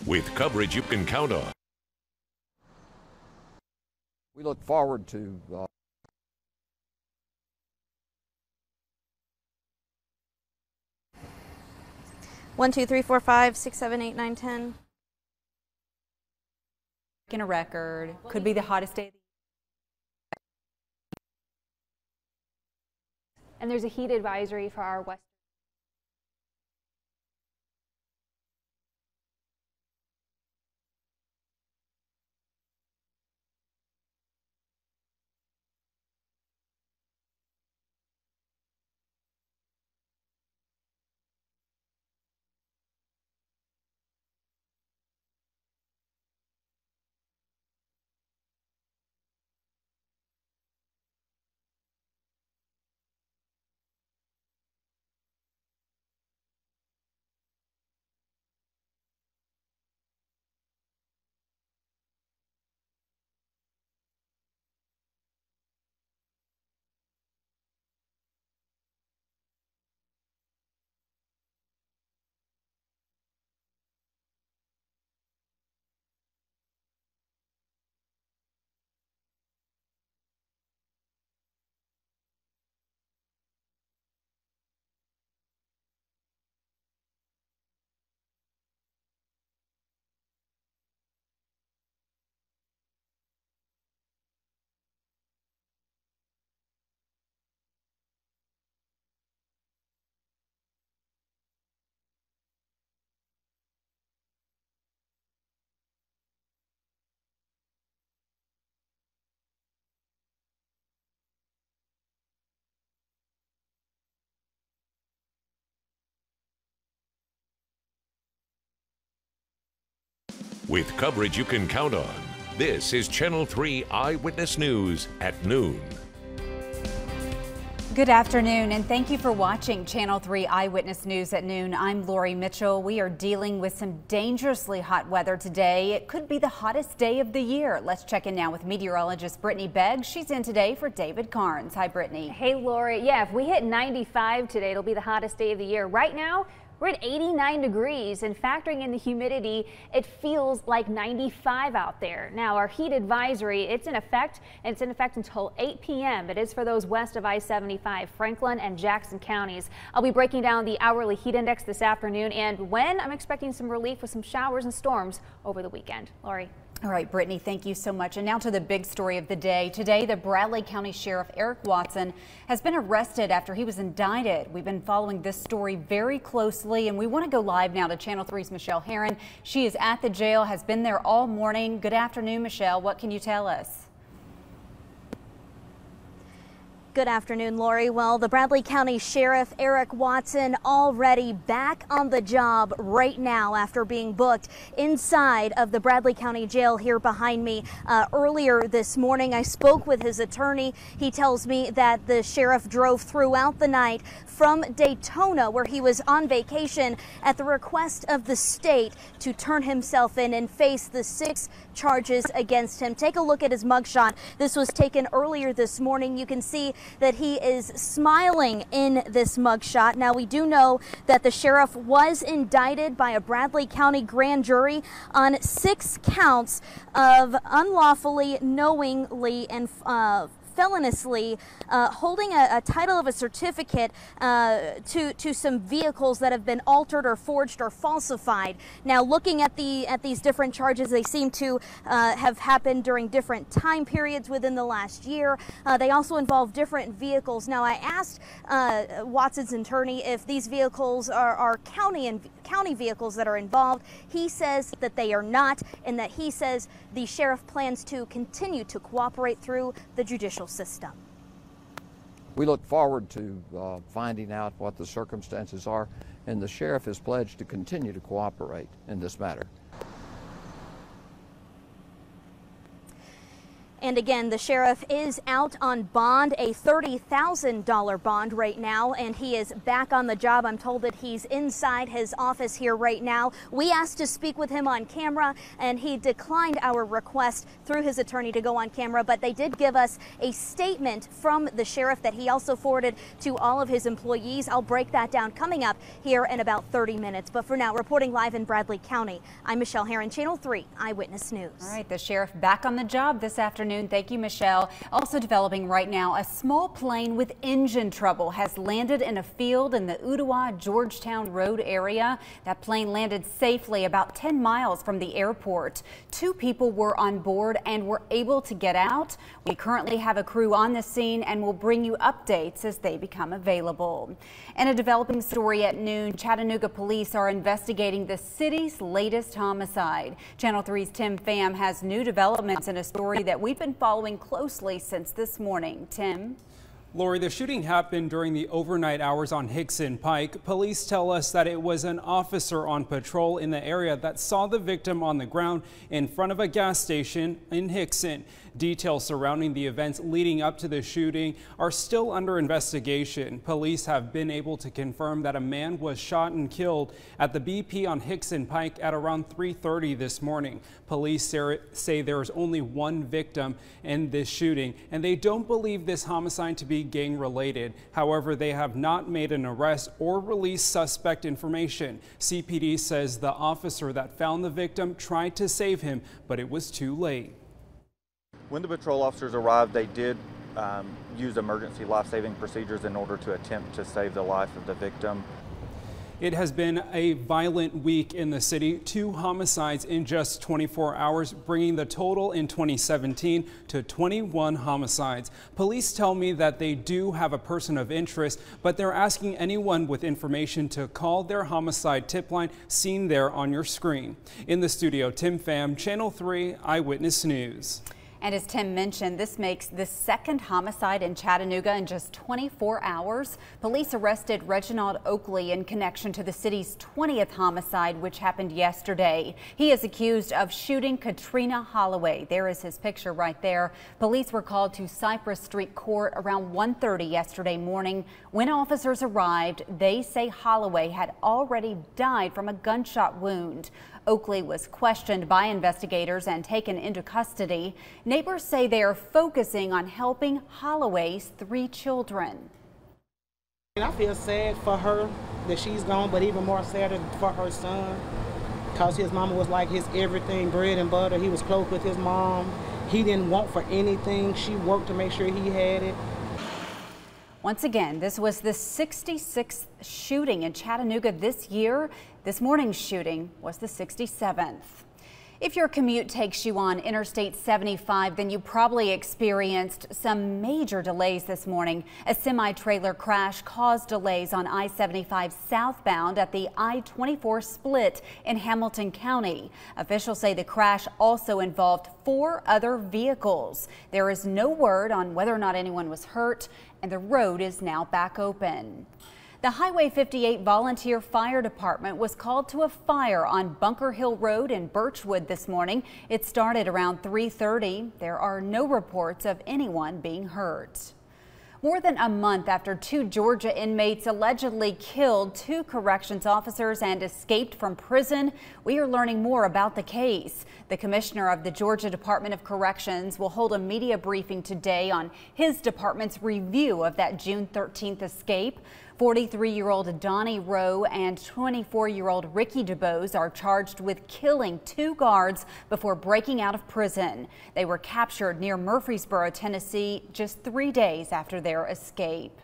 with coverage you can count on. We look forward to 1, 2, 3, 4, 5, 6, 7, 8, 9, 10. In a record, could be the hottest day. And there's a heat advisory for our west. With coverage you can count on, this is Channel 3 Eyewitness News at noon. Good afternoon, and thank you for watching Channel 3 Eyewitness News at noon. I'm Lori Mitchell. We are dealing with some dangerously hot weather today. It could be the hottest day of the year. Let's check in now with meteorologist Brittany Beggs. She's in today for David Carnes. Hi, Brittany. Hey, Lori. Yeah, if we hit 95 today, it'll be the hottest day of the year. Right now, we're at 89 degrees, and factoring in the humidity, it feels like 95 out there. Now, our heat advisory, it's in effect, and it's in effect until 8 p.m. It is for those west of I-75, Franklin and Jackson counties. I'll be breaking down the hourly heat index this afternoon, and when I'm expecting some relief with some showers and storms over the weekend. Lori. All right, Brittany, thank you so much. And now to the big story of the day. Today, the Bradley County Sheriff Eric Watson has been arrested after he was indicted. We've been following this story very closely, and we want to go live now to Channel 3's Michelle Herron. She is at the jail, has been there all morning. Good afternoon, Michelle. What can you tell us? Good afternoon, Lori. Well, the Bradley County Sheriff Eric Watson already back on the job right now after being booked inside of the Bradley County Jail here behind me. Earlier this morning, I spoke with his attorney. He tells me that the sheriff drove throughout the night from Daytona, where he was on vacation, at the request of the state to turn himself in and face the 6 charges against him. Take a look at his mugshot. This was taken earlier this morning. You can see that he is smiling in this mugshot. Now, we do know that the sheriff was indicted by a Bradley County grand jury on 6 counts of unlawfully, knowingly, and feloniously holding a title of a certificate to some vehicles that have been altered or forged or falsified. Now, looking at these different charges, they seem to have happened during different time periods within the last year. They also involve different vehicles. Now, I asked Watson's attorney if these vehicles are county vehicles that are involved. He says that they are not, and that he says the sheriff plans to continue to cooperate through the judicial system. We look forward to finding out what the circumstances are, and the sheriff has pledged to continue to cooperate in this matter. And And again, the sheriff is out on bond, a $30,000 bond right now, and he is back on the job. I'm told that he's inside his office here right now. We asked to speak with him on camera, and he declined our request through his attorney to go on camera, but they did give us a statement from the sheriff that he also forwarded to all of his employees. I'll break that down coming up here in about 30 minutes. But for now, reporting live in Bradley County, I'm Michelle Herron, Channel 3 Eyewitness News. All right, the sheriff back on the job this afternoon. Thank you, Michelle. Also developing right now, a small plane with engine trouble has landed in a field in the Ottawa-Georgetown Road area. That plane landed safely about 10 miles from the airport. 2 people were on board and were able to get out. We currently have a crew on the scene and will bring you updates as they become available. And a developing story at noon, Chattanooga police are investigating the city's latest homicide. Channel 3's Tim Pham has new developments in a story that we've been following closely since this morning. Tim? Lori, the shooting happened during the overnight hours on Hickson Pike. Police tell us that it was an officer on patrol in the area that saw the victim on the ground in front of a gas station in Hickson. Details surrounding the events leading up to the shooting are still under investigation. Police have been able to confirm that a man was shot and killed at the BP on Hickson Pike at around 3:30 this morning. Police say there is only one victim in this shooting, and they don't believe this homicide to be gang related. However, they have not made an arrest or released suspect information. CPD says the officer that found the victim tried to save him, but it was too late. When the patrol officers arrived, they did use emergency life-saving procedures in order to attempt to save the life of the victim. It has been a violent week in the city. 2 homicides in just 24 hours, bringing the total in 2017 to 21 homicides. Police tell me that they do have a person of interest, but they're asking anyone with information to call their homicide tip line seen there on your screen. In the studio, Tim Pham, Channel 3 Eyewitness News. And as Tim mentioned, this makes the 2nd homicide in Chattanooga in just 24 hours. Police arrested Reginald Oakley in connection to the city's 20th homicide, which happened yesterday. He is accused of shooting Katrina Holloway. There is his picture right there. Police were called to Cypress Street Court around 1:30 yesterday morning. When officers arrived, they say Holloway had already died from a gunshot wound. Oakley was questioned by investigators and taken into custody. Neighbors say they are focusing on helping Holloway's 3 children. I feel sad for her that she's gone, but even more sad for her son, because his mama was like his everything, bread and butter. He was close with his mom. He didn't want for anything. She worked to make sure he had it. Once again, this was the 66th shooting in Chattanooga this year. This morning's shooting was the 67th. If your commute takes you on Interstate 75, then you probably experienced some major delays this morning. A semi-trailer crash caused delays on I-75 southbound at the I-24 split in Hamilton County. Officials say the crash also involved 4 other vehicles. There is no word on whether or not anyone was hurt, and the road is now back open. The Highway 58 Volunteer Fire Department was called to a fire on Bunker Hill Road in Birchwood this morning. It started around 3:30. There are no reports of anyone being hurt. More than a month after 2 Georgia inmates allegedly killed 2 corrections officers and escaped from prison, we are learning more about the case. The commissioner of the Georgia Department of Corrections will hold a media briefing today on his department's review of that June 13th escape. 43-year-old Donnie Rowe and 24-year-old Ricky DuBose are charged with killing 2 guards before breaking out of prison. They were captured near Murfreesboro, Tennessee, just 3 days after their escape.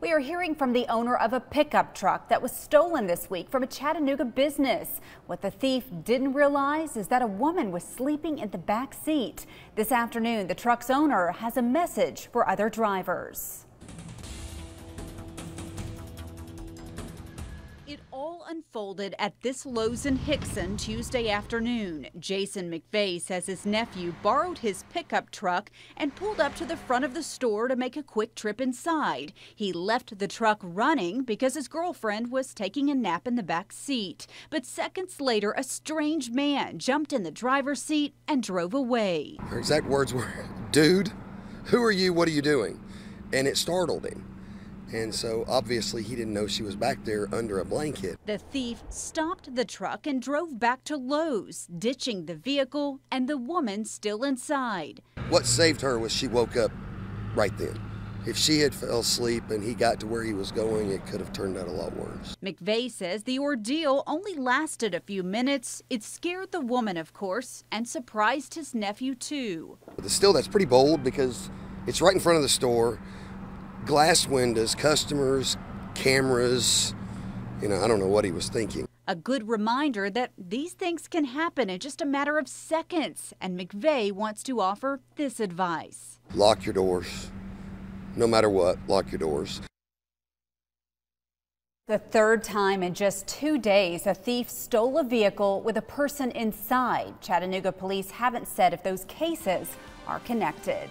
We are hearing from the owner of a pickup truck that was stolen this week from a Chattanooga business. What the thief didn't realize is that a woman was sleeping in the back seat. This afternoon, the truck's owner has a message for other drivers. It all unfolded at this Lowe's in Hickson Tuesday afternoon. Jason McVeigh says his nephew borrowed his pickup truck and pulled up to the front of the store to make a quick trip inside. He left the truck running because his girlfriend was taking a nap in the back seat. But seconds later, a strange man jumped in the driver's seat and drove away. Her exact words were, "Dude, who are you? What are you doing?" And it startled him. And so obviously he didn't know she was back there under a blanket. The thief stopped the truck and drove back to Lowe's, ditching the vehicle and the woman still inside. What saved her was she woke up right then. If she had fell asleep and he got to where he was going, it could have turned out a lot worse. McVeigh says the ordeal only lasted a few minutes. It scared the woman, of course, and surprised his nephew too. But still, that's pretty bold because it's right in front of the store. Glass windows, customers, cameras, I don't know what he was thinking. A good reminder that these things can happen in just a matter of seconds. And McVeigh wants to offer this advice. Lock your doors. No matter what, lock your doors. The third time in just 2 days, a thief stole a vehicle with a person inside. Chattanooga police haven't said if those cases are connected.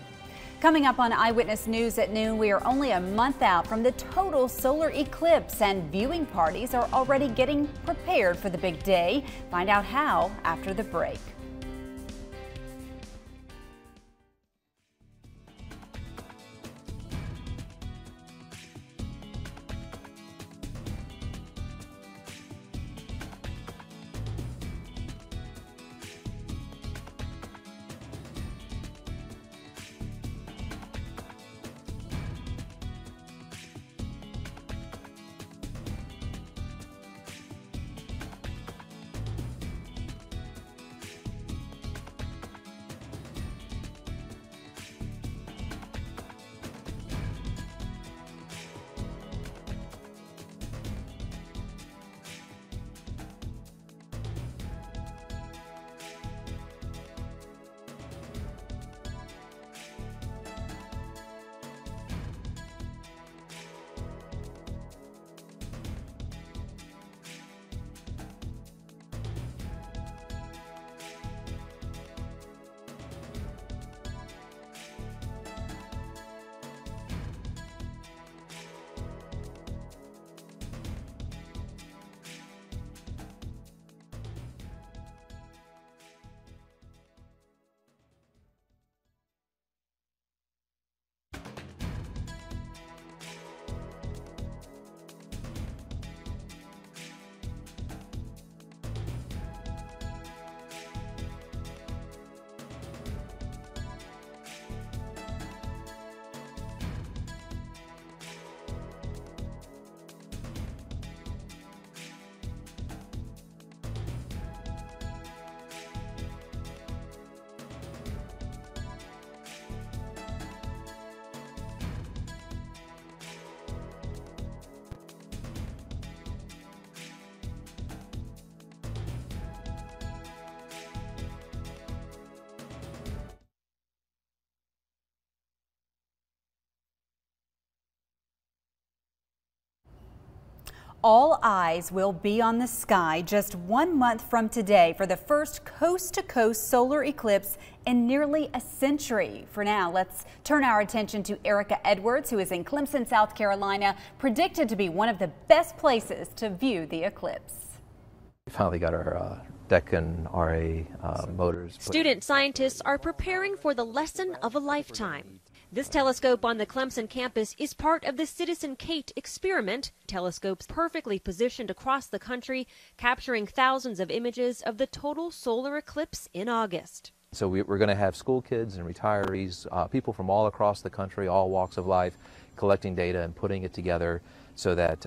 Coming up on Eyewitness News at noon, we are only a month out from the total solar eclipse, and viewing parties are already getting prepared for the big day. Find out how after the break. All eyes will be on the sky just 1 month from today for the first coast-to-coast solar eclipse in nearly a century. For now, let's turn our attention to Erica Edwards, who is in Clemson, South Carolina, predicted to be one of the best places to view the eclipse. We finally got our deck and RA motors. Student scientists are preparing for the lesson of a lifetime. This telescope on the Clemson campus is part of the Citizen Kate experiment. Telescopes perfectly positioned across the country, capturing thousands of images of the total solar eclipse in August. So we're going to have school kids and retirees, people from all across the country, all walks of life, collecting data and putting it together so that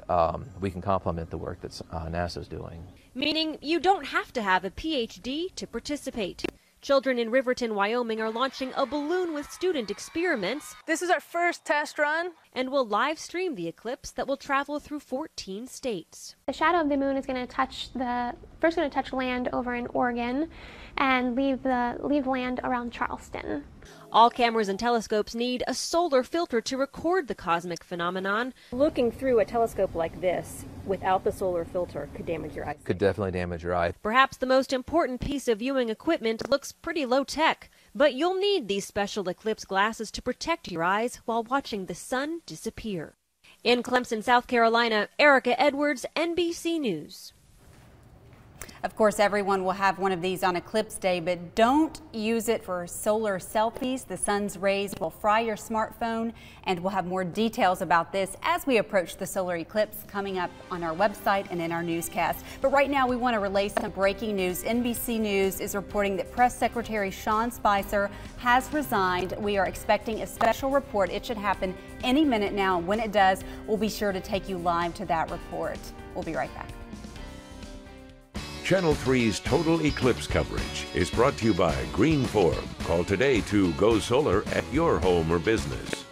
we can complement the work that NASA's doing. Meaning you don't have to have a PhD to participate. Children in Riverton, Wyoming are launching a balloon with student experiments. This is our first test run. And will live stream the eclipse that will travel through 14 states. The shadow of the moon is going to touch the first going to touch land over in Oregon and leave land around Charleston. All cameras and telescopes need a solar filter to record the cosmic phenomenon. Looking through a telescope like this without the solar filter could damage your eyes. Could definitely damage your eye. Perhaps the most important piece of viewing equipment looks pretty low tech, but you'll need these special eclipse glasses to protect your eyes while watching the sun disappear. In Clemson, South Carolina, Erica Edwards, NBC News. Of course, everyone will have one of these on eclipse day, but don't use it for solar selfies. The sun's rays will fry your smartphone, and we'll have more details about this as we approach the solar eclipse coming up on our website and in our newscast. But right now, we want to relay some breaking news. NBC News is reporting that Press Secretary Sean Spicer has resigned. We are expecting a special report. It should happen any minute now. When it does, we'll be sure to take you live to that report. We'll be right back. Channel 3's Total Eclipse coverage is brought to you by Green Form. Call today to go solar at your home or business.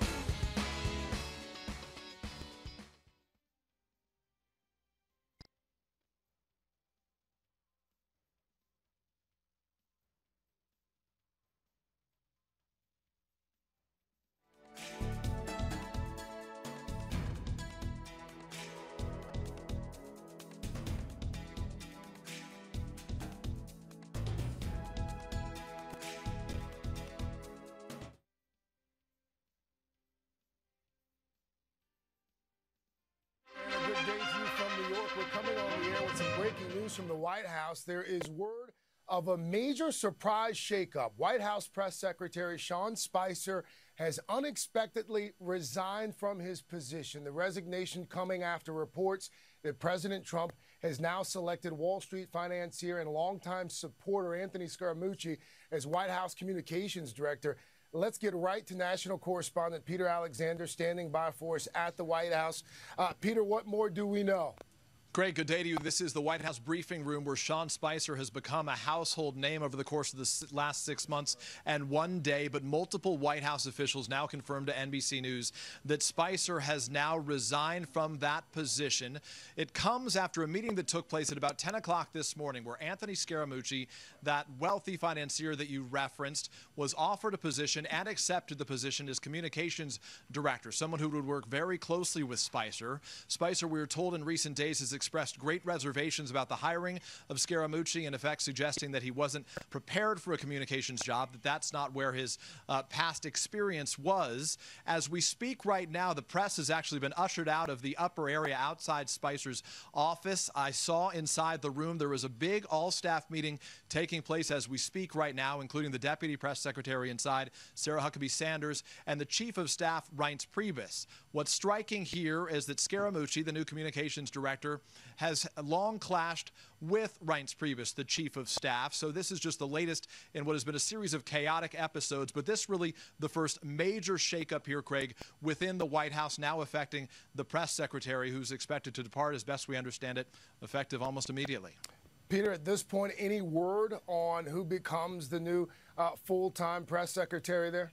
From the White House, there is word of a major surprise shakeup. White House Press Secretary Sean Spicer has unexpectedly resigned from his position. The resignation coming after reports that President Trump has now selected Wall Street financier and longtime supporter Anthony Scaramucci as White House Communications Director. Let's get right to national correspondent Peter Alexander standing by for us at the White House. Peter, what more do we know? Greg, good day to you. This is the White House briefing room where Sean Spicer has become a household name over the course of the last 6 months and 1 day. But multiple White House officials now confirmed to NBC News that Spicer has now resigned from that position. It comes after a meeting that took place at about 10 o'clock this morning where Anthony Scaramucci, that wealthy financier that you referenced, was offered a position and accepted the position as communications director, someone who would work very closely with Spicer. Spicer, we were told in recent days, has expressed great reservations about the hiring of Scaramucci, in effect suggesting that he wasn't prepared for a communications job, that that's not where his past experience was. As we speak right now, the press has actually been ushered out of the upper area outside Spicer's office. I saw inside the room there was a big all-staff meeting taking place as we speak right now, including the Deputy Press Secretary inside, Sarah Huckabee Sanders, and the Chief of Staff, Reince Priebus. What's striking here is that Scaramucci, the new communications director, has long clashed with Reince Priebus, the Chief of Staff. So this is just the latest in what has been a series of chaotic episodes. But this really the first major shakeup here, Craig, within the White House, now affecting the press secretary, who's expected to depart, as best we understand it, effective almost immediately. Peter, at this point, any word on who becomes the new full-time press secretary there?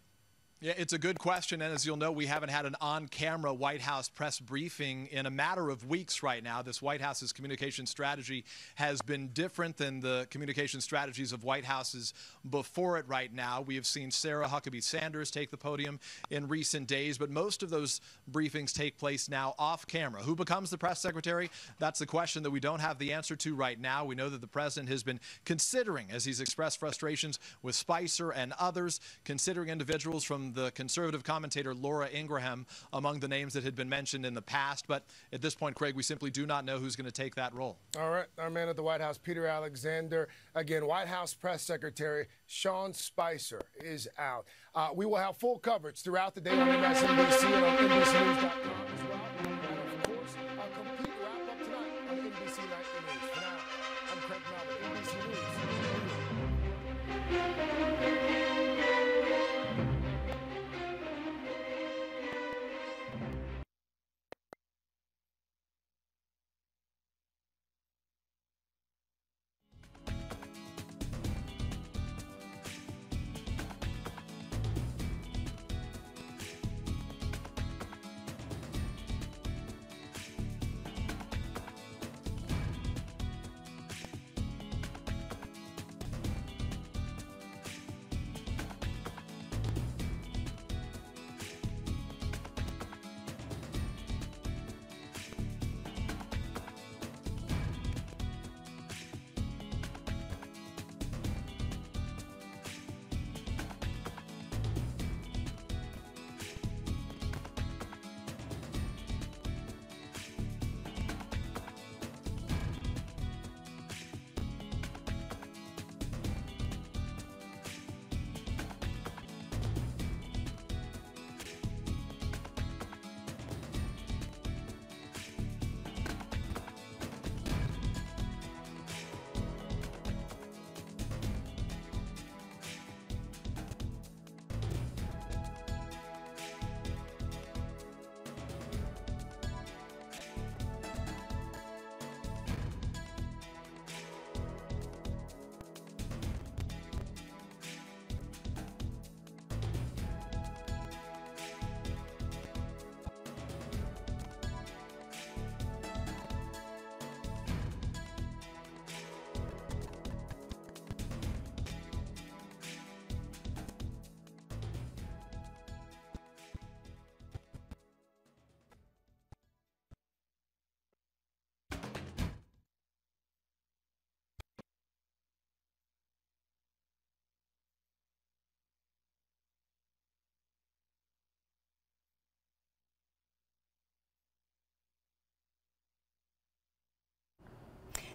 Yeah, it's a good question, and as you'll know, we haven't had an on-camera White House press briefing in a matter of weeks right now. This White House's communication strategy has been different than the communication strategies of White Houses before it right now. We have seen Sarah Huckabee Sanders take the podium in recent days, but most of those briefings take place now off-camera. Who becomes the press secretary? That's the question that we don't have the answer to right now. We know that the president has been considering, as he's expressed frustrations with Spicer and others, considering individuals from the conservative commentator Laura Ingraham among the names that had been mentioned in the past. But at this point, Craig, we simply do not know who's going to take that role. All right. Our man at the White House, Peter Alexander. Again, White House Press Secretary Sean Spicer is out. We will have full coverage throughout the day on MSNBC and on NBCNews.com as well. And of course, a complete wrap-up tonight on NBC Nightly News. For now, I'm Craig Melvin, NBC News.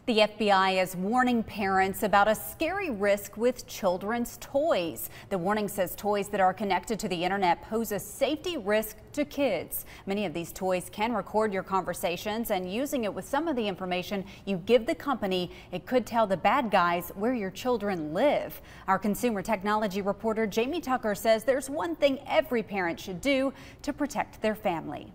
The FBI is warning parents about a scary risk with children's toys. The warning says toys that are connected to the internet pose a safety risk to kids. Many of these toys can record your conversations, and using it with some of the information you give the company, it could tell the bad guys where your children live. Our consumer technology reporter Jamie Tucker says there's one thing every parent should do to protect their family.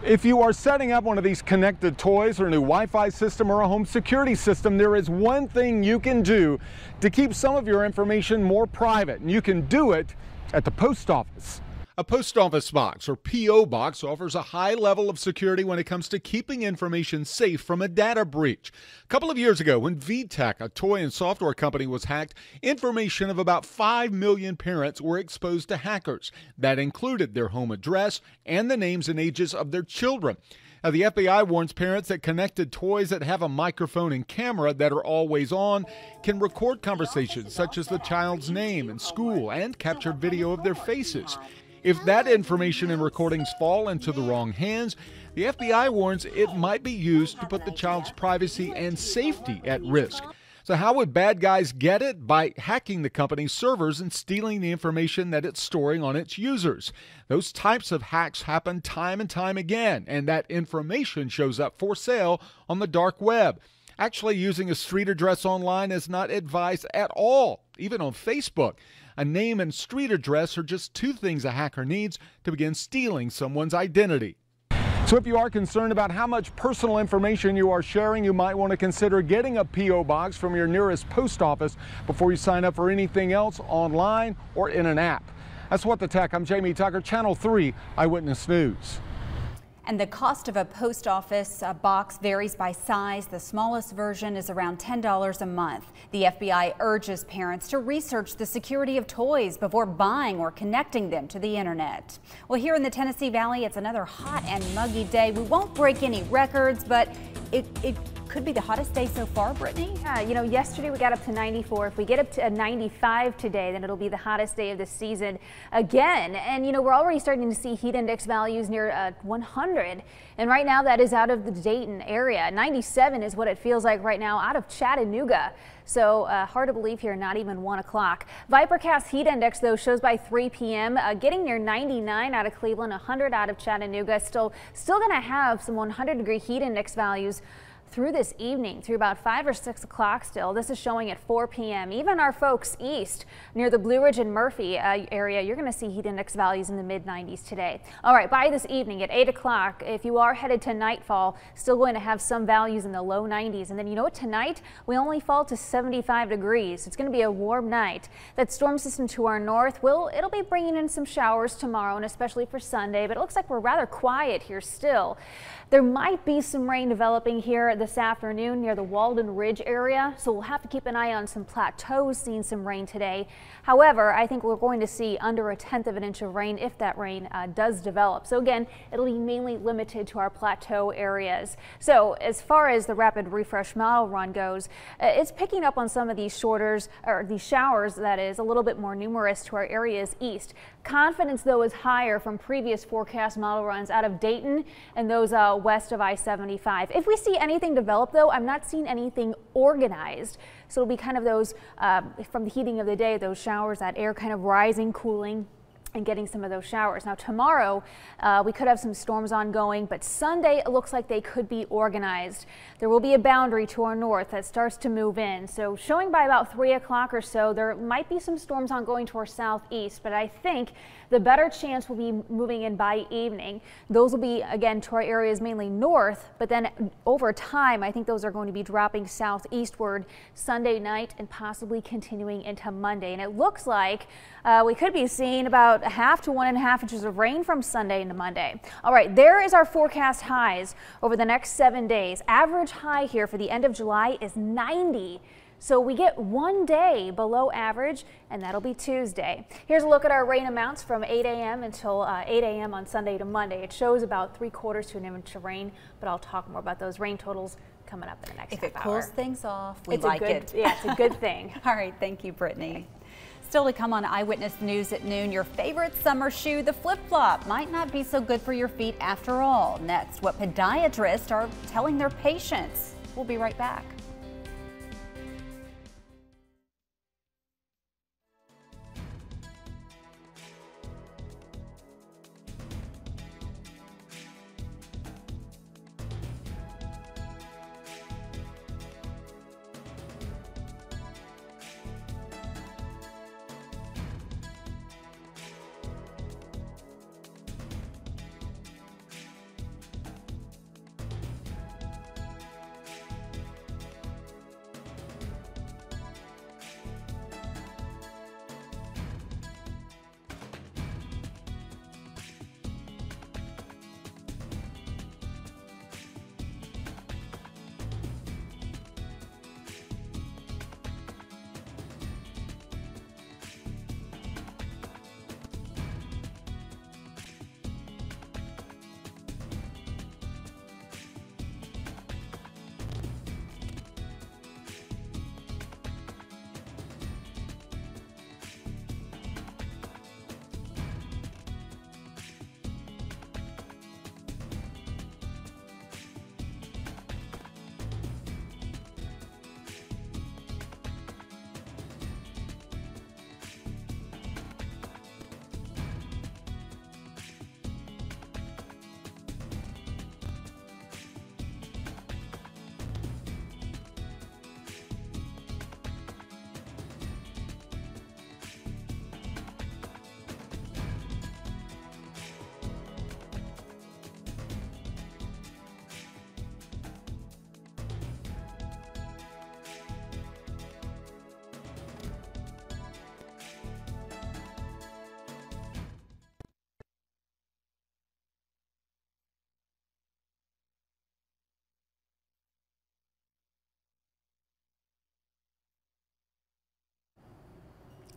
If you are setting up one of these connected toys or a new Wi-Fi system or a home security system, there is one thing you can do to keep some of your information more private, and you can do it at the post office. A post office box, or P.O. box, offers a high level of security when it comes to keeping information safe from a data breach. A couple of years ago, when VTech, a toy and software company, was hacked, information of about 5 million parents were exposed to hackers. That included their home address and the names and ages of their children. Now, the FBI warns parents that connected toys that have a microphone and camera that are always on can record conversations such as the child's name and school and capture video of their faces. If that information and recordings fall into the wrong hands, the FBI warns it might be used to put the child's privacy and safety at risk. So how would bad guys get it? By hacking the company's servers and stealing the information that it's storing on its users. Those types of hacks happen time and time again, and that information shows up for sale on the dark web. Actually, using a street address online is not advised at all, even on Facebook. A name and street address are just two things a hacker needs to begin stealing someone's identity. So if you are concerned about how much personal information you are sharing, you might want to consider getting a P.O. box from your nearest post office before you sign up for anything else online or in an app. That's What the Tech. I'm Jamie Tucker, Channel 3 Eyewitness News. And the cost of a post office box varies by size. The smallest version is around $10 a month. The FBI urges parents to research the security of toys before buying or connecting them to the internet. Well, here in the Tennessee Valley, it's another hot and muggy day. We won't break any records, but it could be the hottest day so far, Brittany. Yeah, you know, yesterday we got up to 94. If we get up to 95 today, then it'll be the hottest day of the season again. And, you know, we're already starting to see heat index values near 100. And right now that is out of the Dayton area. 97 is what it feels like right now out of Chattanooga. So hard to believe here, not even 1 o'clock. Vipercast heat index, though, shows by 3 p.m. Getting near 99 out of Cleveland, 100 out of Chattanooga. Still going to have some 100-degree heat index values through this evening, through about 5 or 6 o'clock still. This is showing at 4 p.m. Even our folks east near the Blue Ridge and Murphy area, you're going to see heat index values in the mid-90s today. All right, by this evening at 8 o'clock, if you are headed to nightfall, still going to have some values in the low 90s. And then you know what, tonight we only fall to 75 degrees. It's going to be a warm night. That storm system to our north, it'll be bringing in some showers tomorrow and especially for Sunday, but it looks like we're rather quiet here still. There might be some rain developing here this afternoon near the Walden Ridge area, so we'll have to keep an eye on some plateaus seeing some rain today. However, I think we're going to see under 1/10 of an inch of rain if that rain does develop. So again, it'll be mainly limited to our plateau areas. So as far as the rapid refresh model run goes, it's picking up on some of these showers, that is, a little bit more numerous to our areas east. Confidence, though, is higher from previous forecast model runs out of Dayton and those west of I-75. If we see anything develop, though, I'm not seeing anything organized. So it'll be kind of those, from the heating of the day, those showers, that air kind of rising, cooling, and getting some of those showers. Now tomorrow we could have some storms ongoing, but Sunday it looks like they could be organized. There will be a boundary to our north that starts to move in. So showing by about 3 o'clock or so, there might be some storms ongoing to our southeast, but I think the better chance will be moving in by evening. Those will be, again, to our areas mainly north, but then over time, I think those are going to be dropping southeastward Sunday night and possibly continuing into Monday. And it looks like we could be seeing about 1/2 to 1.5 inches of rain from Sunday into Monday. All right, there is our forecast highs over the next 7 days. Average high here for the end of July is 90. So we get 1 day below average, and that'll be Tuesday. Here's a look at our rain amounts from 8 a.m. until 8 a.m. on Sunday to Monday. It shows about 3/4 to an inch of rain, but I'll talk more about those rain totals coming up in the next half hour. If it cools things off, we like it. Yeah, it's a good thing. All right, thank you, Brittany. Still to come on Eyewitness News at noon, your favorite summer shoe, the flip-flop, might not be so good for your feet after all. Next, what podiatrists are telling their patients. We'll be right back.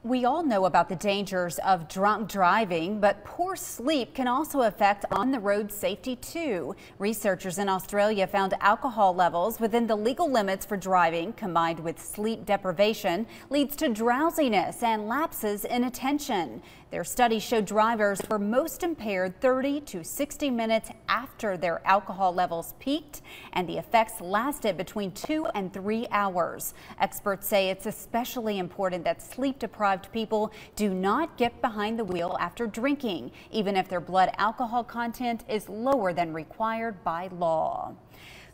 We all know about the dangers of drunk driving, but poor sleep can also affect on-the-road safety too. Researchers in Australia found alcohol levels within the legal limits for driving, combined with sleep deprivation, leads to drowsiness and lapses in attention. Their study showed drivers were most impaired 30 to 60 minutes after their alcohol levels peaked, and the effects lasted between 2 and 3 hours. Experts say it's especially important that sleep-deprived people do not get behind the wheel after drinking, even if their blood alcohol content is lower than required by law.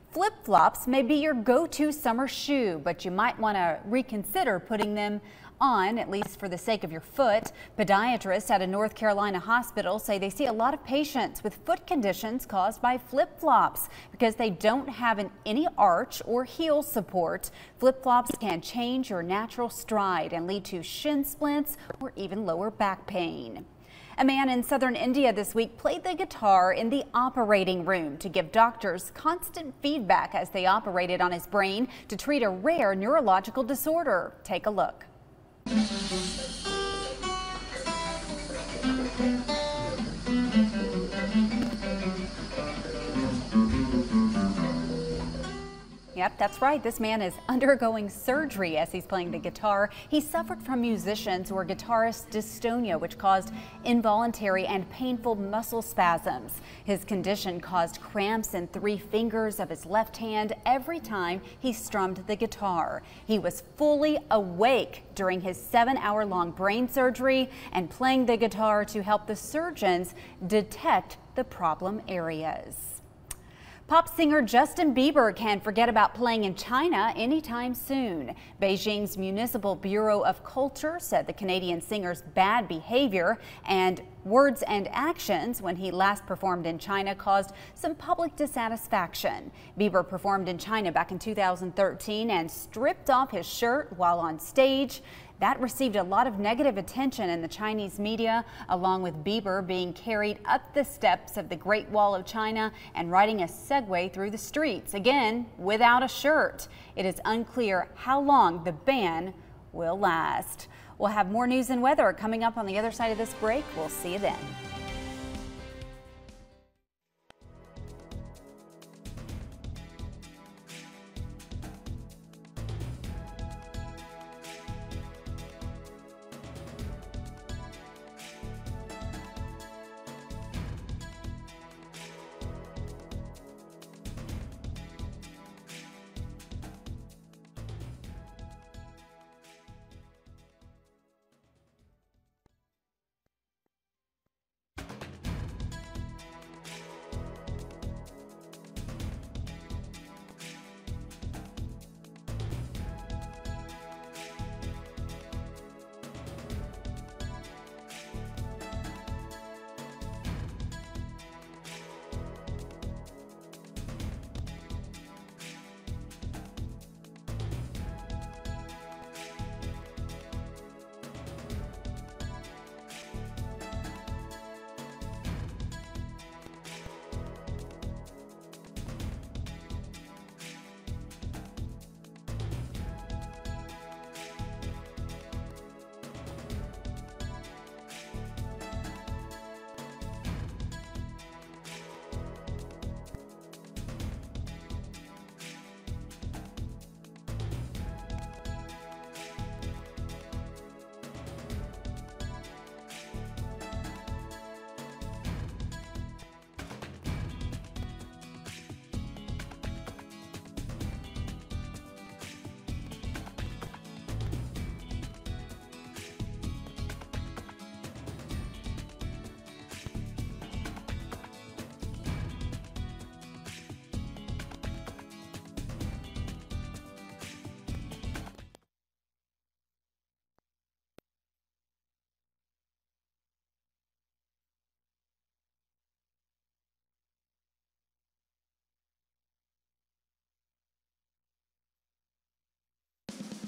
Flip-flops may be your go-to summer shoe, but you might want to reconsider putting them on, at least for the sake of your foot. Podiatrists at a North Carolina hospital say they see a lot of patients with foot conditions caused by flip-flops because they don't have any arch or heel support. Flip-flops can change your natural stride and lead to shin splints or even lower back pain. A man in southern India this week played the guitar in the operating room to give doctors constant feedback as they operated on his brain to treat a rare neurological disorder. Take a look. Yep, that's right. This man is undergoing surgery as he's playing the guitar. He suffered from musicians or guitarist dystonia, which caused involuntary and painful muscle spasms. His condition caused cramps in 3 fingers of his left hand every time he strummed the guitar. He was fully awake during his 7-hour-long brain surgery and playing the guitar to help the surgeons detect the problem areas. Pop singer Justin Bieber can't forget about playing in China anytime soon. Beijing's Municipal Bureau of Culture said the Canadian singer's bad behavior and words and actions when he last performed in China caused some public dissatisfaction. Bieber performed in China back in 2013 and stripped off his shirt while on stage. That received a lot of negative attention in the Chinese media, along with Bieber being carried up the steps of the Great Wall of China and riding a Segway through the streets, again without a shirt. It is unclear how long the ban will last. We'll have more news and weather coming up on the other side of this break. We'll see you then.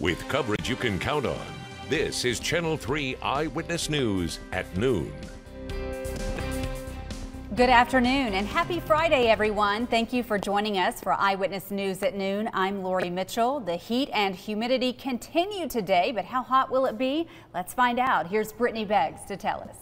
with coverage you can count on. This is Channel 3 Eyewitness News at noon. Good afternoon and happy Friday, everyone. Thank you for joining us for Eyewitness News at noon. I'm Lori Mitchell. The heat and humidity continue today, but how hot will it be? Let's find out. Here's Brittany Beggs to tell us.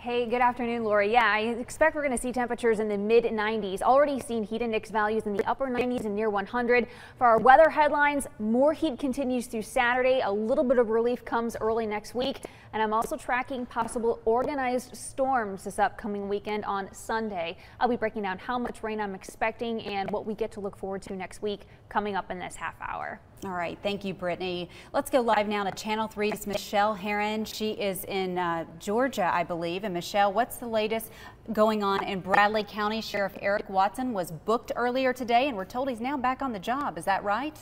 Hey, good afternoon, Lori. Yeah, I expect we're going to see temperatures in the mid-90s. Already seen heat index values in the upper 90s and near 100. For our weather headlines, more heat continues through Saturday. A little bit of relief comes early next week. And I'm also tracking possible organized storms this upcoming weekend on Sunday. I'll be breaking down how much rain I'm expecting and what we get to look forward to next week coming up in this half hour. All right. Thank you, Brittany. Let's go live now to Channel 3's Michelle Herron. She is in Georgia, I believe. And Michelle, what's the latest going on in Bradley County? Sheriff Eric Watson was booked earlier today, and we're told he's now back on the job. Is that right?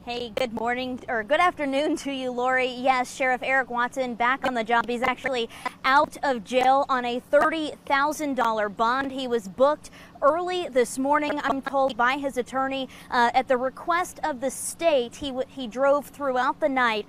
Hey, good morning or good afternoon to you, Lori. Yes, Sheriff Eric Watson back on the job. He's actually out of jail on a $30,000 bond. He was booked early this morning, I'm told, by his attorney. At the request of the state, he drove throughout the night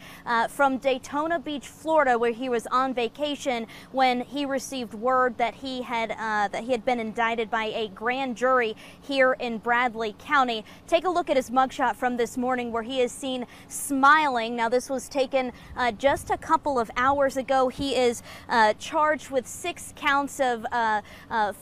from Daytona Beach, Florida, where he was on vacation, when he received word that he had been indicted by a grand jury here in Bradley County. Take a look at his mugshot from this morning, where he is seen smiling. Now, this was taken just a couple of hours ago. He is charged with 6 counts of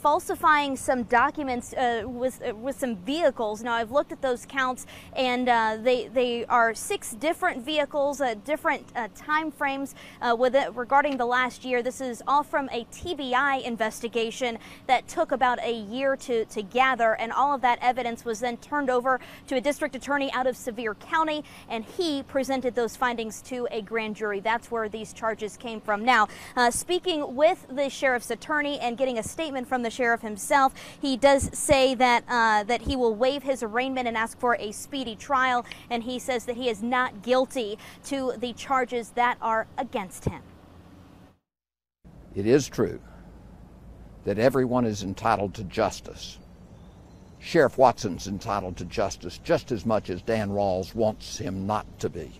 falsifying some documents with some vehicles. Now, I've looked at those counts, and they are 6 different vehicles, different time frames regarding the last year. This is all from a TBI investigation that took about a year to gather, and all of that evidence was then turned over to a district attorney out of Sevier County, and he presented those findings to a grand jury. That's where these charges came from. Now, speaking with the sheriff's attorney and getting a statement from the sheriff himself, he does say that that he will waive his arraignment and ask for a speedy trial, and he says that he is not guilty to the charges that are against him. It is true that everyone is entitled to justice. Sheriff Watson's entitled to justice just as much as Dan Rawls wants him not to be.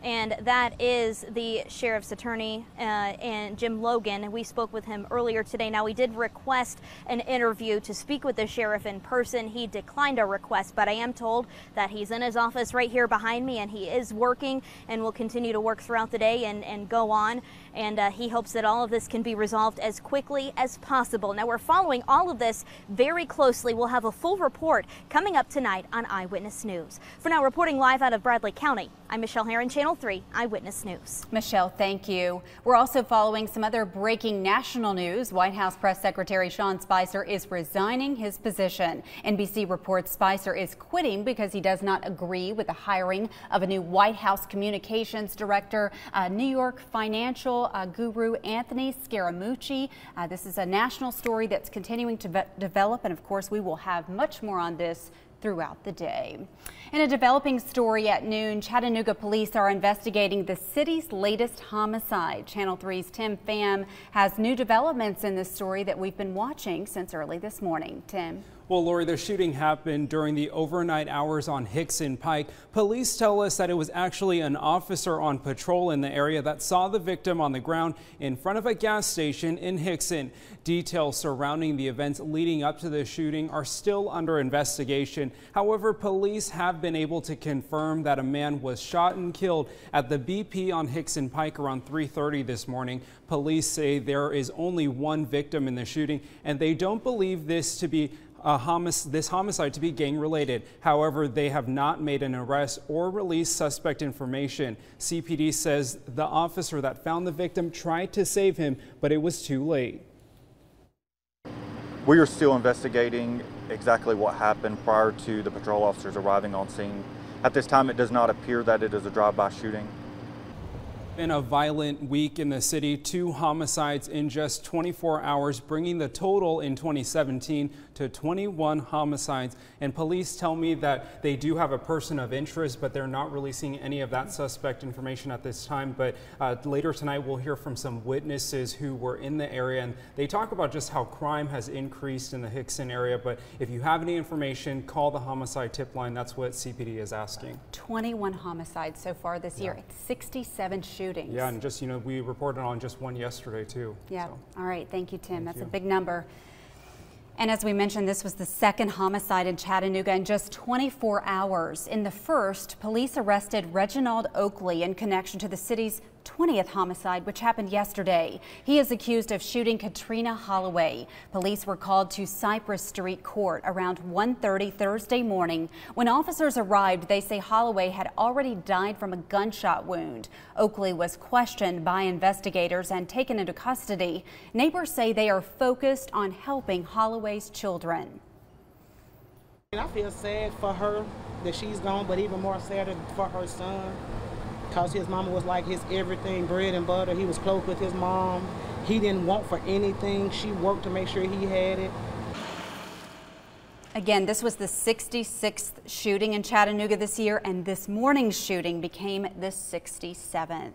And that is the sheriff's attorney, and Jim Logan. We spoke with him earlier today. Now, we did request an interview to speak with the sheriff in person. He declined our request, but I am told that he's in his office right here behind me, and he is working and will continue to work throughout the day and go on. And he hopes that all of this can be resolved as quickly as possible. Now, we're following all of this very closely. We'll have a full report coming up tonight on Eyewitness News. For now, reporting live out of Bradley County, I'm Michelle Herron, Channel 3 Eyewitness News. Michelle, thank you. We're also following some other breaking national news. White House Press Secretary Sean Spicer is resigning his position. NBC reports Spicer is quitting because he does not agree with the hiring of a new White House communications director. New York financial guru Anthony Scaramucci. This is a national story that's continuing to develop, and of course we will have much more on this throughout the day. In a developing story at noon, Chattanooga police are investigating the city's latest homicide. Channel 3's Tim Pham has new developments in this story that we've been watching since early this morning. Tim. Well, Lori, the shooting happened during the overnight hours on Hickson Pike. Police tell us that it was actually an officer on patrol in the area that saw the victim on the ground in front of a gas station in Hickson. Details surrounding the events leading up to the shooting are still under investigation. However, police have been able to confirm that a man was shot and killed at the BP on Hickson Pike around 3:30 this morning. Police say there is only one victim in the shooting, and they don't believe this homicide to be gang related. However, they have not made an arrest or released suspect information. CPD says the officer that found the victim tried to save him, but it was too late. We are still investigating exactly what happened prior to the patrol officers arriving on scene. At this time, it does not appear that it is a drive-by shooting. Been a violent week in the city. 2 homicides in just 24 hours, bringing the total in 2017 to 21 homicides. And police tell me that they do have a person of interest, but they're not releasing any of that suspect information at this time. But later tonight, we'll hear from some witnesses who were in the area, and they talk about just how crime has increased in the Hickson area. But if you have any information, call the homicide tip line. That's what CPD is asking. 21 homicides so far this year. 67 shootings. Yeah, and just, we reported on just one yesterday too. Yeah. So. All right. Thank you, Tim. That's a big number. And as we mentioned, this was the second homicide in Chattanooga in just 24 hours. In the first, police arrested Reginald Oakley in connection to the city's 20th homicide, which happened yesterday. He is accused of shooting Katrina Holloway. Police were called to Cypress Street Court around 1:30 Thursday morning. When officers arrived, they say Holloway had already died from a gunshot wound. Oakley was questioned by investigators and taken into custody. Neighbors say they are focused on helping Holloway's children. I feel sad for her that she's gone, but even more sad for her son. Because his mama was like his everything, bread and butter. He was close with his mom. He didn't want for anything. She worked to make sure he had it. Again, this was the 66th shooting in Chattanooga this year, and this morning's shooting became the 67th.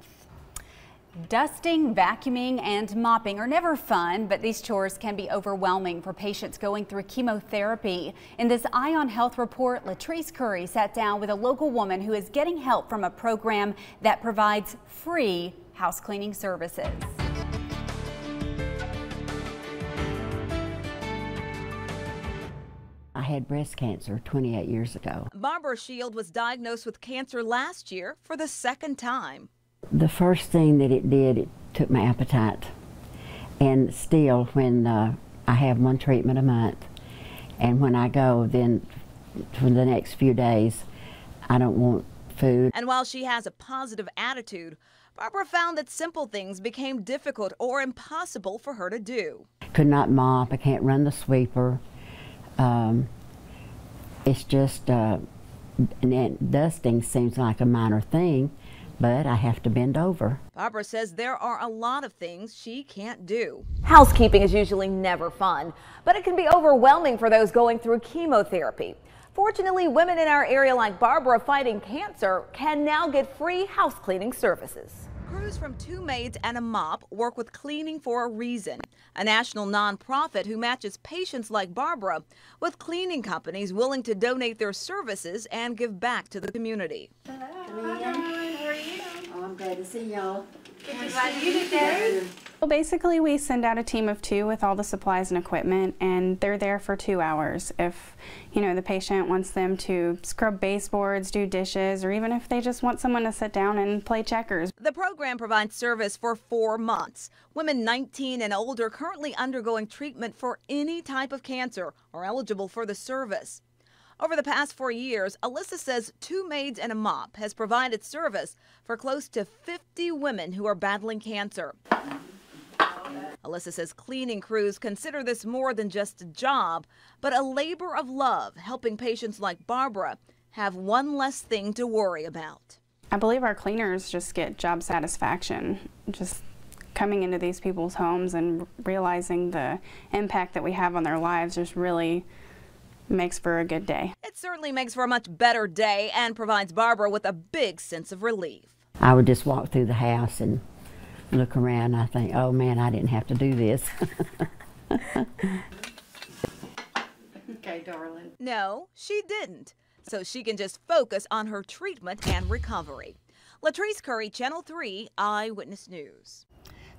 Dusting, vacuuming, and mopping are never fun, but these chores can be overwhelming for patients going through chemotherapy. In this Eye on Health report, Latrice Curry sat down with a local woman who is getting help from a program that provides free house cleaning services. I had breast cancer 28 years ago. Barbara Shield was diagnosed with cancer last year for the second time. The first thing that it did, it took my appetite. And still, when I have one treatment a month, and when I go, then for the next few days, I don't want food. And while she has a positive attitude, Barbara found that simple things became difficult or impossible for her to do. Could not mop, I can't run the sweeper. It's just, dusting seems like a minor thing, but I have to bend over. Barbara says there are a lot of things she can't do. Housekeeping is usually never fun, but it can be overwhelming for those going through chemotherapy. Fortunately, women in our area like Barbara fighting cancer can now get free house cleaning services. Crews from 2 Maids and a Mop work with Cleaning for a Reason, a national nonprofit who matches patients like Barbara with cleaning companies willing to donate their services and give back to the community. Hello. How are you? Oh, I'm glad to see y'all. Good to see you today. Well, basically, we send out a team of 2 with all the supplies and equipment, and they're there for 2 hours. If, the patient wants them to scrub baseboards, do dishes, or even if they just want someone to sit down and play checkers. The program provides service for 4 months. Women 19 and older currently undergoing treatment for any type of cancer are eligible for the service. Over the past 4 years, Alyssa says 2 Maids and a Mop has provided service for close to 50 women who are battling cancer. Alyssa says cleaning crews consider this more than just a job, but a labor of love, helping patients like Barbara have one less thing to worry about. I believe our cleaners just get job satisfaction, just coming into these people's homes and realizing the impact that we have on their lives just really makes for a good day. It certainly makes for a much better day and provides Barbara with a big sense of relief. I would just walk through the house and look around, and I think, oh man, I didn't have to do this. Okay, darling. No, she didn't. So she can just focus on her treatment and recovery. Latrice Curry, Channel 3 Eyewitness News.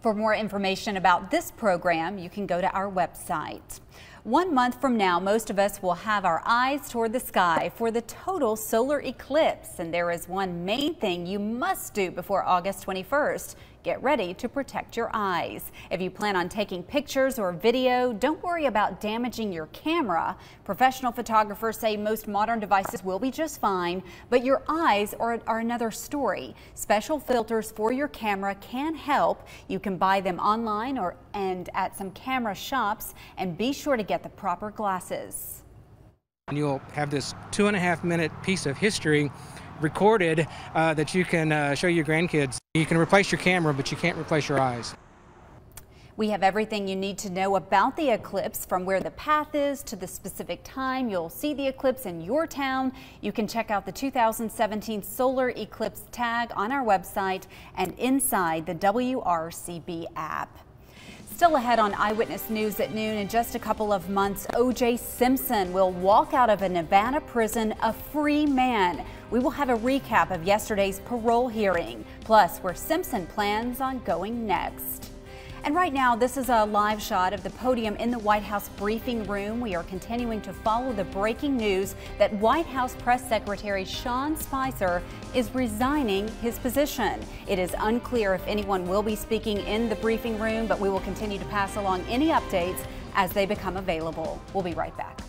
For more information about this program, you can go to our website. 1 month from now, most of us will have our eyes toward the sky for the total solar eclipse. And there is one main thing you must do before August 21st. Get ready to protect your eyes. If you plan on taking pictures or video, don't worry about damaging your camera. Professional photographers say most modern devices will be just fine, but your eyes are another story. Special filters for your camera can help. You can buy them online and at some camera shops, and be sure to get the proper glasses. And you'll have this 2.5-minute piece of history recorded that you can show your grandkids. You can replace your camera, but you can't replace your eyes. We have everything you need to know about the eclipse, from where the path is to the specific time you'll see the eclipse in your town. You can check out the 2017 solar eclipse tag on our website and inside the WRCB app. Still ahead on Eyewitness News at noon, in just a couple of months, O.J. Simpson will walk out of a Nevada prison a free man. We will have a recap of yesterday's parole hearing, plus where Simpson plans on going next. And right now, this is a live shot of the podium in the White House briefing room. We are continuing to follow the breaking news that White House Press Secretary Sean Spicer is resigning his position. It is unclear if anyone will be speaking in the briefing room, but we will continue to pass along any updates as they become available. We'll be right back.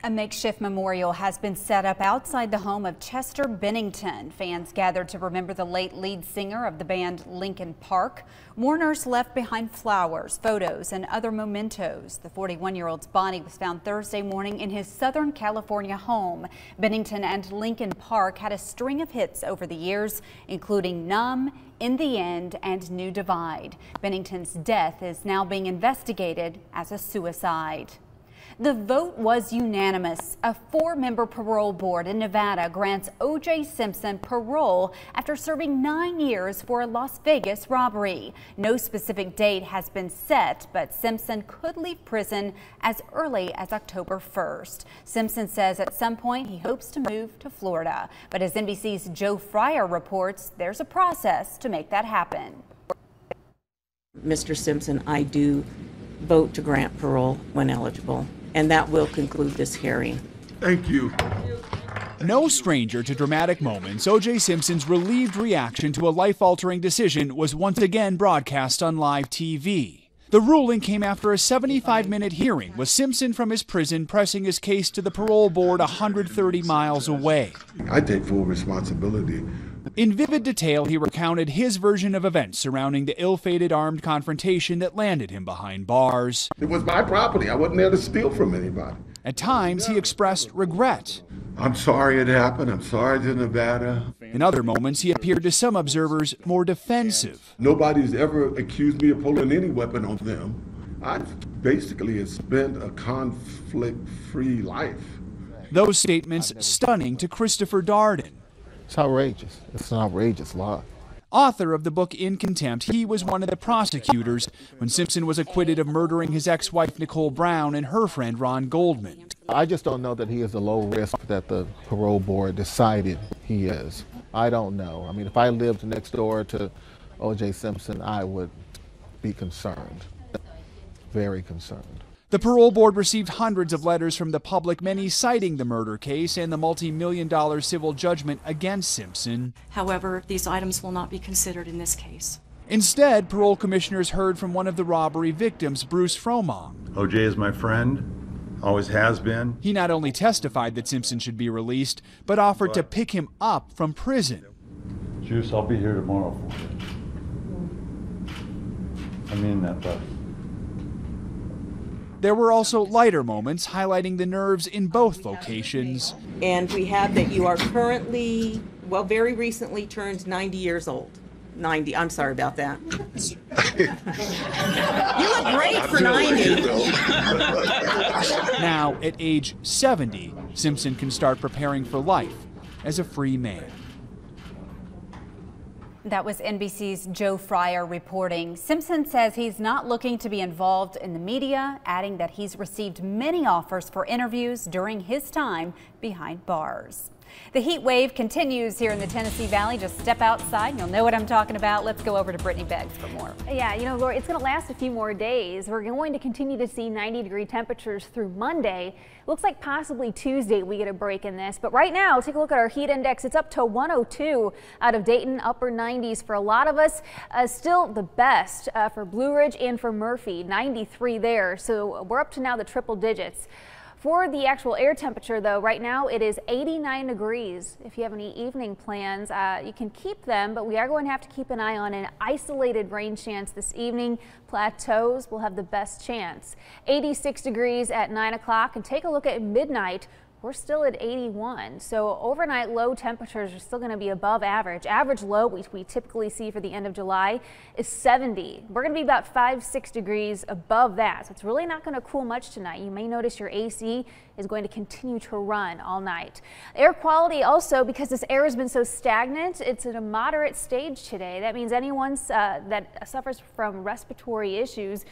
A makeshift memorial has been set up outside the home of Chester Bennington. Fans gathered to remember the late lead singer of the band Linkin Park. Mourners left behind flowers, photos, and other mementos. The 41-year-old's body was found Thursday morning in his Southern California home. Bennington and Linkin Park had a string of hits over the years, including Numb, In the End, and New Divide. Bennington's death is now being investigated as a suicide. The vote was unanimous. A 4-member parole board in Nevada grants O.J. Simpson parole after serving 9 years for a Las Vegas robbery. No specific date has been set, but Simpson could leave prison as early as October 1st. Simpson says at some point he hopes to move to Florida. But as NBC's Joe Fryer reports, there's a process to make that happen. Mr. Simpson, I do vote to grant parole when eligible. And that will conclude this hearing. Thank you. No stranger to dramatic moments, O.J. Simpson's relieved reaction to a life-altering decision was once again broadcast on live TV. The ruling came after a 75-minute hearing with Simpson from his prison pressing his case to the parole board 130 miles away. I take full responsibility. In vivid detail, he recounted his version of events surrounding the ill-fated armed confrontation that landed him behind bars. It was my property. I wasn't there to steal from anybody. At times, he expressed regret. I'm sorry it happened. I'm sorry to Nevada. In other moments, he appeared to some observers more defensive. Nobody's ever accused me of pulling any weapon on them. I've basically spent a conflict-free life. Those statements stunning to Christopher Darden. It's outrageous. It's an outrageous lie. Author of the book In Contempt, he was one of the prosecutors when Simpson was acquitted of murdering his ex-wife Nicole Brown and her friend Ron Goldman. I just don't know that he is the low risk that the parole board decided he is. I don't know. I mean, if I lived next door to O.J. Simpson, I would be concerned, very concerned. The parole board received hundreds of letters from the public, many citing the murder case and the multi-million-dollar civil judgment against Simpson. However, these items will not be considered in this case. Instead, parole commissioners heard from one of the robbery victims, Bruce Fromong. O.J. is my friend, always has been. He not only testified that Simpson should be released, but offered to pick him up from prison. Juice, I'll be here tomorrow for you. I mean that, bud. There were also lighter moments highlighting the nerves in both locations. And we have that you are currently, well, very recently turned 90 years old. 90, I'm sorry about that. You look great for 90. Now, at age 70, Simpson can start preparing for life as a free man. That was NBC's Joe Fryer reporting. Simpson says he's not looking to be involved in the media, adding that he's received many offers for interviews during his time behind bars. The heat wave continues here in the Tennessee Valley. Just step outside and you'll know what I'm talking about. Let's go over to Brittany Beggs for more. Yeah, you know, Lori, it's going to last a few more days. We're going to continue to see 90-degree temperatures through Monday. Looks like possibly Tuesday we get a break in this. But right now, take a look at our heat index. It's up to 102 out of Dayton, upper 90s for a lot of us. Still the best for Blue Ridge and for Murphy, 93 there. So we're up to now the triple digits. For the actual air temperature, though, right now it is 89 degrees. If you have any evening plans, you can keep them, but we are going to have to keep an eye on an isolated rain chance this evening. Plateaus will have the best chance. 86 degrees at 9 o'clock, and take a look at midnight. We're still at 81, so overnight low temperatures are still going to be above average. Average low we typically see for the end of July is 70. We're going to be about 5-6 degrees above that, so it's really not going to cool much tonight. You may notice your AC is going to continue to run all night. Air quality also, because this air has been so stagnant, it's at a moderate stage today. That means anyone that suffers from respiratory issues,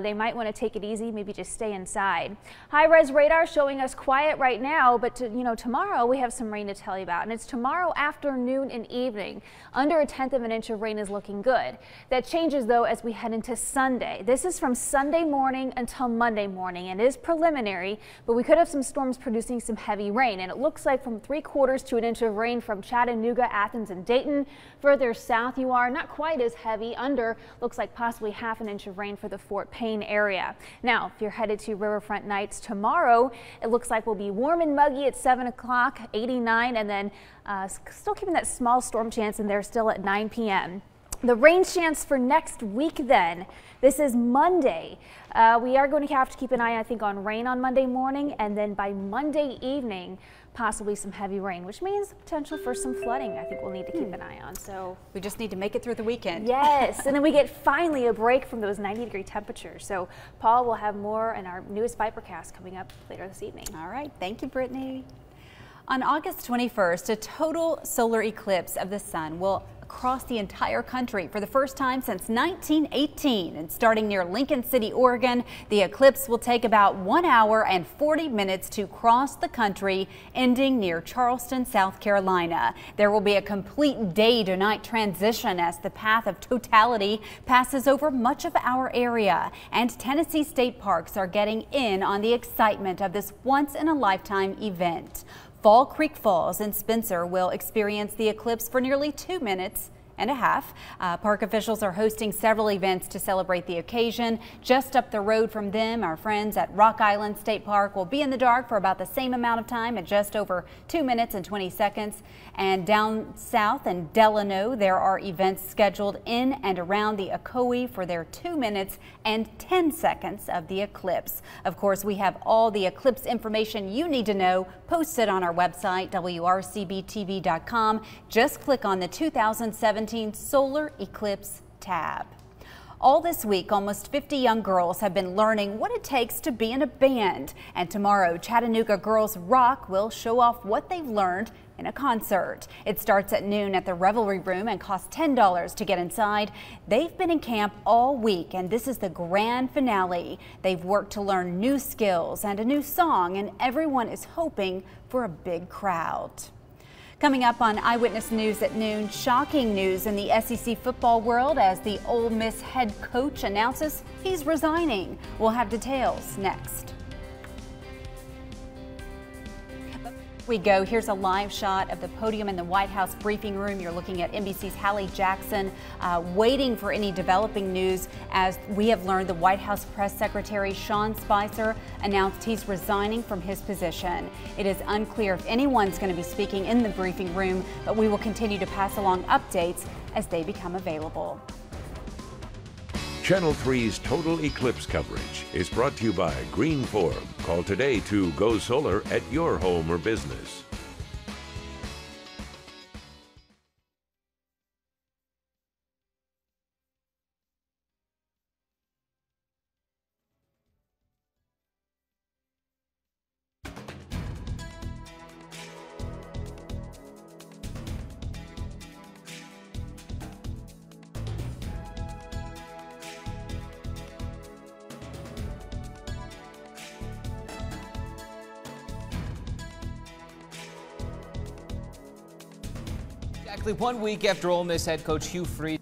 they might want to take it easy, maybe just stay inside. High-res radar showing us quiet right now, but tomorrow we have some rain to tell you about, and it's tomorrow afternoon and evening. Under 1/10 of an inch of rain is looking good. That changes though as we head into Sunday. This is from Sunday morning until Monday morning, and it is preliminary, but we could have some storms producing some heavy rain, and it looks like from 3/4 to an inch of rain from Chattanooga, Athens, and Dayton. Further south you are, not quite as heavy. Under looks like possibly 1/2 inch of rain for the Fort Payne area. Now, if you're headed to Riverfront Nights tomorrow, it looks like we'll be warm and muggy at 7 o'clock, 89, and then still keeping that small storm chance in there still at 9 p.m. The rain chance for next week then, this is Monday. We are going to have to keep an eye, I think, on rain on Monday morning, and then by Monday evening, possibly some heavy rain, which means potential for some flooding I think we'll need to keep an eye on. So we just need to make it through the weekend. Yes, and then we get finally a break from those 90-degree temperatures. So Paul will have more in our newest Vipercast coming up later this evening. All right, thank you, Brittany. On August 21st, a total solar eclipse of the sun will across the entire country for the first time since 1918. And starting near Lincoln City, Oregon, the eclipse will take about 1 hour and 40 minutes to cross the country, ending near Charleston, South Carolina. There will be a complete day-to-night transition as the path of totality passes over much of our area. And Tennessee state parks are getting in on the excitement of this once-in-a-lifetime event. Fall Creek Falls in Spencer will experience the eclipse for nearly 2 minutes and a half. Park officials are hosting several events to celebrate the occasion. Just up the road from them, our friends at Rock Island State Park will be in the dark for about the same amount of time at just over 2 minutes and 20 seconds. And down south in Delano, there are events scheduled in and around the Ocoee for their 2 minutes and 10 seconds of the eclipse. Of course, we have all the eclipse information you need to know posted on our website, WRCBTV.com. Just click on the 2017 Solar Eclipse tab. All this week, almost 50 young girls have been learning what it takes to be in a band. And tomorrow, Chattanooga Girls Rock will show off what they've learned in a concert. It starts at noon at the Revelry Room and costs $10 to get inside. They've been in camp all week, and this is the grand finale. They've worked to learn new skills and a new song, and everyone is hoping for a big crowd. Coming up on Eyewitness News at noon, shocking news in the SEC football world as the Ole Miss head coach announces he's resigning. We'll have details next. We go. Here's a live shot of the podium in the White House briefing room. You're looking at NBC's Hallie Jackson, waiting for any developing news. As we have learned, the White House press secretary Sean Spicer announced he's resigning from his position. It is unclear if anyone's going to be speaking in the briefing room, but we will continue to pass along updates as they become available. Channel 3's total eclipse coverage is brought to you by Green Form. Call today to go solar at your home or business. Exactly 1 week after Ole Miss head coach Hugh Freeze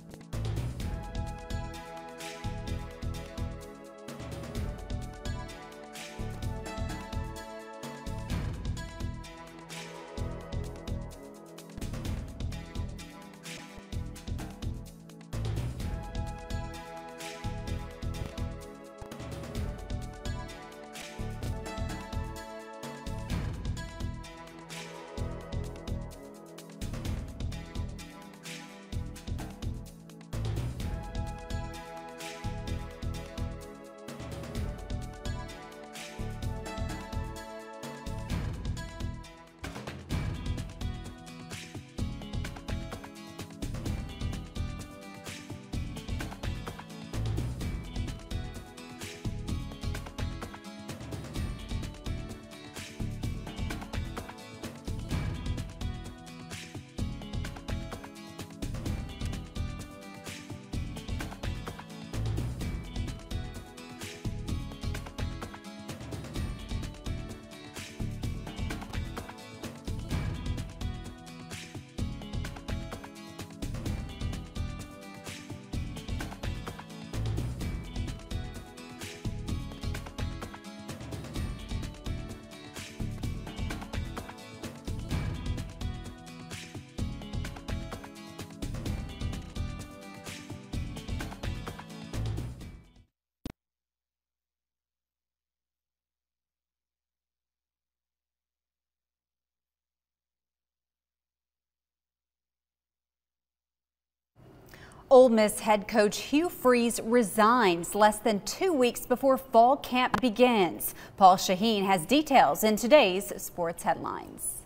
Ole Miss head coach Hugh Freeze resigns less than 2 weeks before fall camp begins. Paul Shaheen has details in today's sports headlines.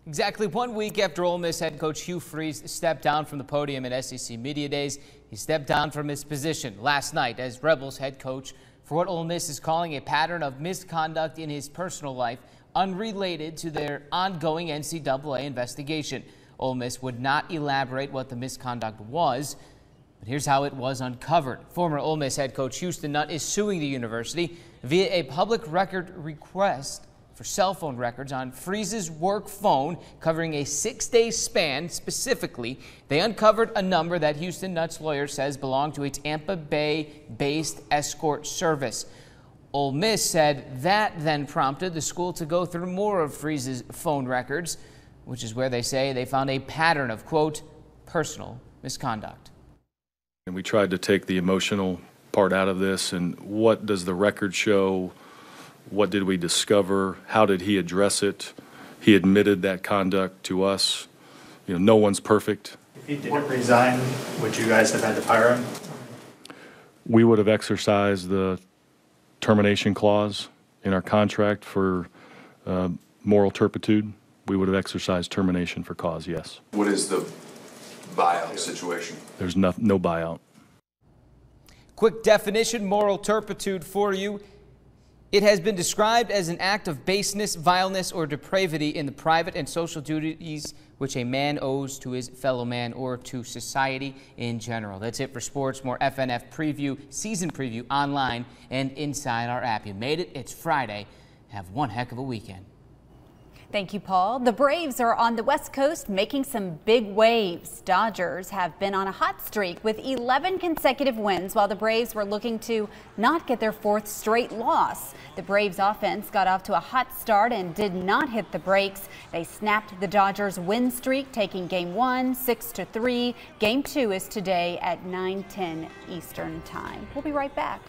Exactly 1 week after Ole Miss head coach Hugh Freeze stepped down from the podium at SEC Media Days, he stepped down from his position last night as Rebels head coach for what Ole Miss is calling a pattern of misconduct in his personal life unrelated to their ongoing NCAA investigation. Ole Miss would not elaborate what the misconduct was, but here's how it was uncovered. Former Ole Miss head coach Houston Nutt is suing the university via a public record request for cell phone records on Freeze's work phone covering a 6-day span. Specifically, they uncovered a number that Houston Nutt's lawyer says belonged to a Tampa Bay-based escort service. Ole Miss said that then prompted the school to go through more of Freeze's phone records, which is where they say they found a pattern of, quote, personal misconduct. And we tried to take the emotional part out of this and what does the record show? What did we discover? How did he address it? He admitted that conduct to us. You know, no one's perfect. If he didn't resign, would you guys have had to fire him? We would have exercised the termination clause in our contract for moral turpitude. We would have exercised termination for cause, yes. What is the buyout situation? There's no buyout. Quick definition, moral turpitude for you. It has been described as an act of baseness, vileness, or depravity in the private and social duties which a man owes to his fellow man or to society in general. That's it for sports. More FNF preview, season preview online and inside our app. You made it. It's Friday. Have one heck of a weekend. Thank you, Paul. The Braves are on the West Coast making some big waves. Dodgers have been on a hot streak with 11 consecutive wins, while the Braves were looking to not get their 4th straight loss. The Braves offense got off to a hot start and did not hit the brakes. They snapped the Dodgers win streak, taking Game 1 6-3. Game 2 is today at 9:10 Eastern Time. We'll be right back.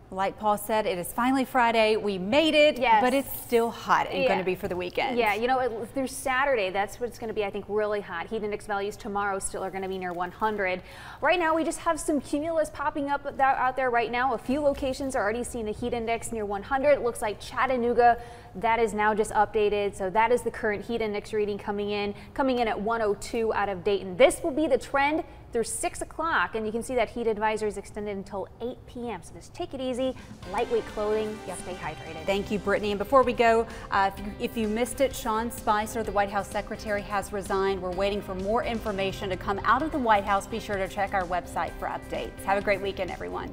Like Paul said, it is finally Friday. We made it, yes, but it's still hot and going to be for the weekend. Yeah, you know, through Saturday, that's what's going to be, I think, really hot. Heat index values tomorrow still are going to be near 100. Right now, we just have some cumulus popping up out there right now. A few locations are already seeing a heat index near 100. It looks like Chattanooga, that is now just updated. So that is the current heat index reading coming in at 102 out of Dayton. This will be the trend through 6 o'clock, and you can see that heat advisory is extended until 8 p.m. So just take it easy, lightweight clothing, stay hydrated. Thank you, Brittany. And before we go, if you missed it, Sean Spicer, the White House secretary, has resigned. We're waiting for more information to come out of the White House. Be sure to check our website for updates. Have a great weekend, everyone.